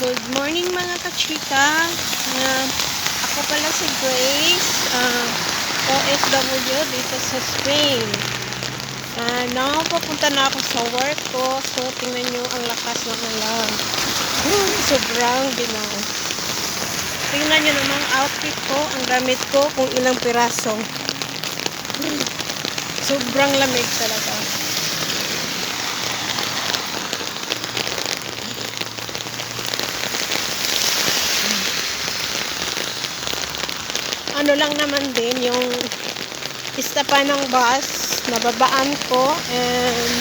Good morning mga kachika. Ako pala si Grace, OFW dito sa Spain. Now, papunta na ako sa work ko. So, tingnan nyo ang lakas ng ulan. Sobrang ginaw. Tingnan nyo naman outfit ko, ang gamit ko, kung ilang piraso. Sobrang lamig talaga. Ano lang naman din yung istapa ng bus, nababaan ko, and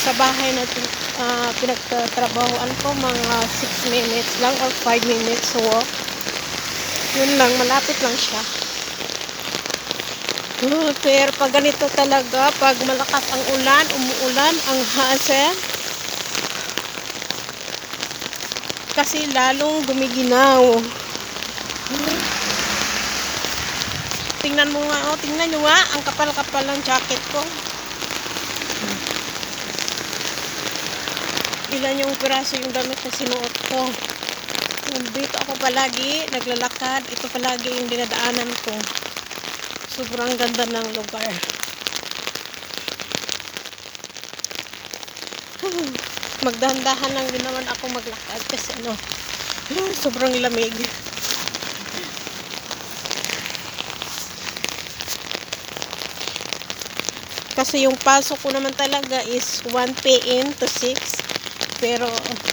sa bahay na pinagtatrabahoan ko mga 6 minutes lang or 5 minutes walk. Yun lang, malapit lang siya. Pero pag ganito talaga, pag malakas ang ulan, umuulan, ang hassle, kasi lalong gumiginaw. Tingnan mo nga, tingnan nyo nga, ang kapal-kapal ng jacket ko. Ilan yung piraso yung damit na sinuot ko. Dito ako palagi, naglalakad, ito palagi yung dinadaanan ko. Sobrang ganda ng lugar. Magdahan-dahan lang din naman ako maglakad kasi sobrang lamig. Kasi yung pasok ko naman talaga is 1 PM to 6. Pero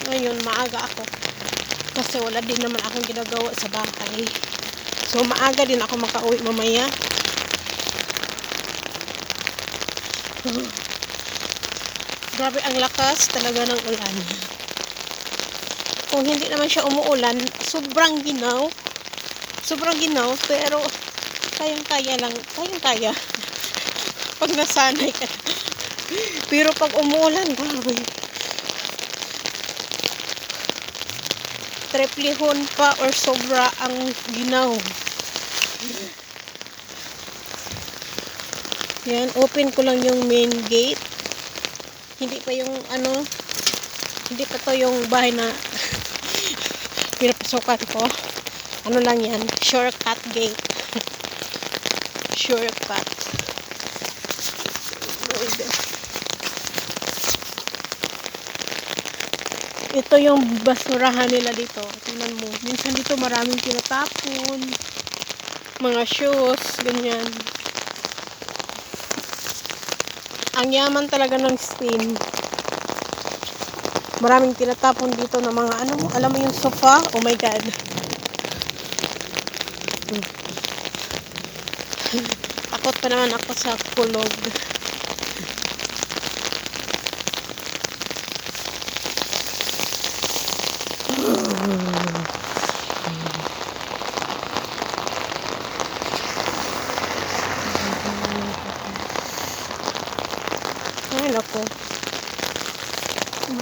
ngayon maaga ako. Kasi wala din naman akong ginagawa sa bahay. So maaga din ako makauwi mamaya. Grabe ang lakas talaga ng ulan. Kung hindi naman siya umuulan, sobrang ginaw. Sobrang ginaw, pero kayang-kaya lang. Kayang-kaya. Pag nasanay ka. Pero pag umuulan, grabe. Triplehon pa or sobra ang ginaw. Yan, open ko lang yung main gate. Hindi pa yung hindi pa to yung bahay na pinapasukan ko. Ano lang yan, shortcut gate. Shortcut. Ito yung basurahan nila dito. Tingnan mo. Minsan dito maraming tinatapon. Mga shoes, ganyan. Ang yaman talaga ng Spain. Maraming tinatapon dito ng mga alam mo yung sofa? Oh my God. Takot pa naman ako sa kulog. Ay, naku.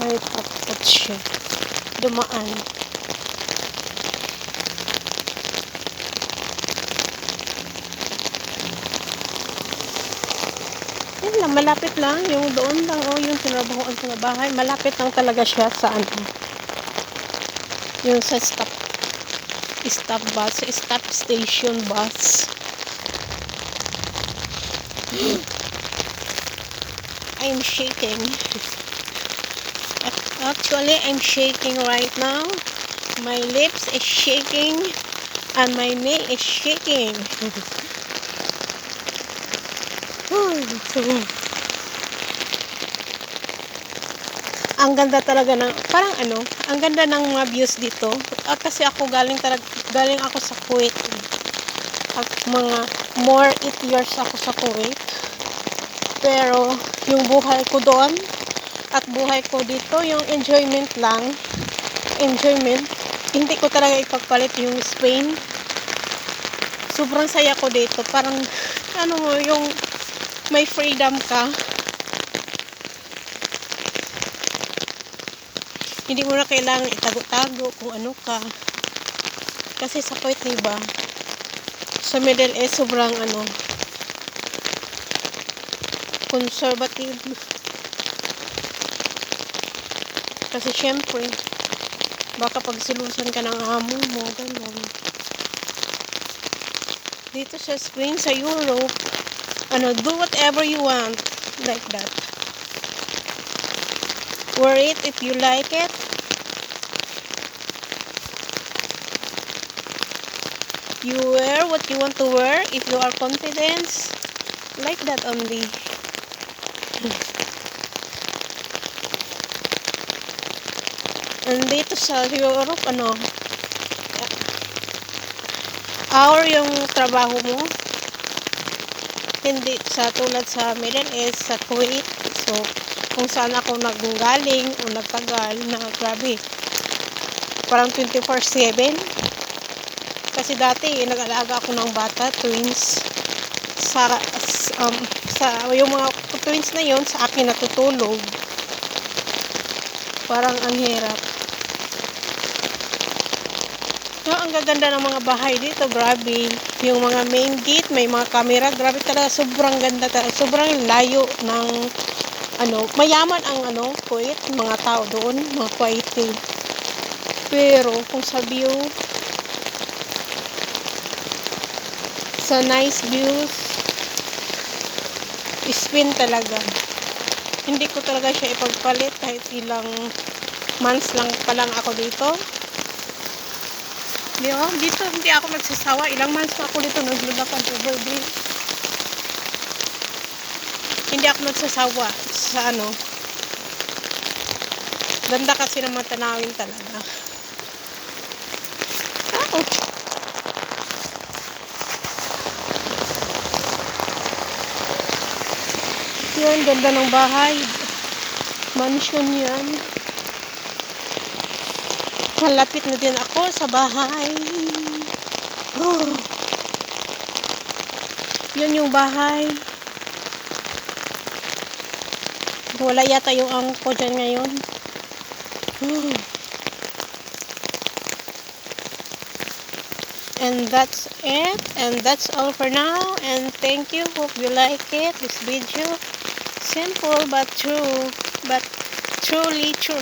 May takot siya. Dumaan. Yan lang, malapit lang. Yung doon lang, yung tinabahoan ko na bahay. Malapit lang talaga siya sa yung sa stop bus, stop station bus. I'm shaking. Actually, I'm shaking right now. My lips is shaking and my knee is shaking. Ang ganda talaga ng ang ganda ng mga views dito. Kasi ako galing ako sa Kuwait. At mga more 8 years ako sa Kuwait. Pero yung buhay ko doon at buhay ko dito, yung enjoyment lang. Enjoyment. Hindi ko talaga ipagpalit yung Spain. Sobrang saya ko dito. Parang yung may freedom ka. Hindi mo na kailangan itago-tago kung ano ka. Kasi sa Kuwait, diba? Sa Middle East, sobrang conservative. Kasi syempre, Baka pagsilusan ka ng amo mo, ganun. Dito sa Spain, sa Europe, do whatever you want. Like that. Wear it if you like it. You wear what you want to wear if you are confident. Like that only. And dito sa Europe, hour yung trabaho mo. Hindi sa tulad sa Middle East, sa Kuwait. So, kung saan ako naggaling o nagtagal, grabe. Parang 24/7. Kasi dati, nag-alaga ako ng bata, twins. Yung mga twins na yon sa akin natutulog. Parang ang hirap. Ang gaganda ng mga bahay dito, grabe. Yung mga main gate, may mga camera, grabe talaga, sobrang ganda talaga. Sobrang layo ng, mayaman ang, Kuwait, mga tao doon, mga Kuwaiti. Pero, kung sa view, sa nice views, Spain talaga. Hindi ko talaga siya ipagpalit kahit ilang months lang pa lang ako dito. Dito hindi ako nagsasawa. Ilang months na ako dito naglulakad overday. Hindi ako nagsasawa sa ganda kasi ng mga tanawin talaga. Yan, ganda ng bahay. Mansion yan. Malapit na din ako sa bahay. Yun yung bahay. Wala yata yung angko dyan ngayon. And that's it. And that's all for now. And thank you. Hope you like it. This video. Simple but true. But truly true.